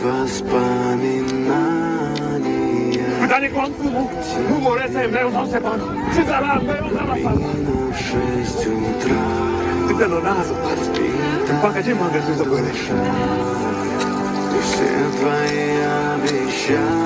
воспоминания. Pytanie kłamstwo, humorę zemrę, że pan, czy zarabę, pan. В 6 утра Ty ten razu, pagadzie mogę się zabrać. все твои обещания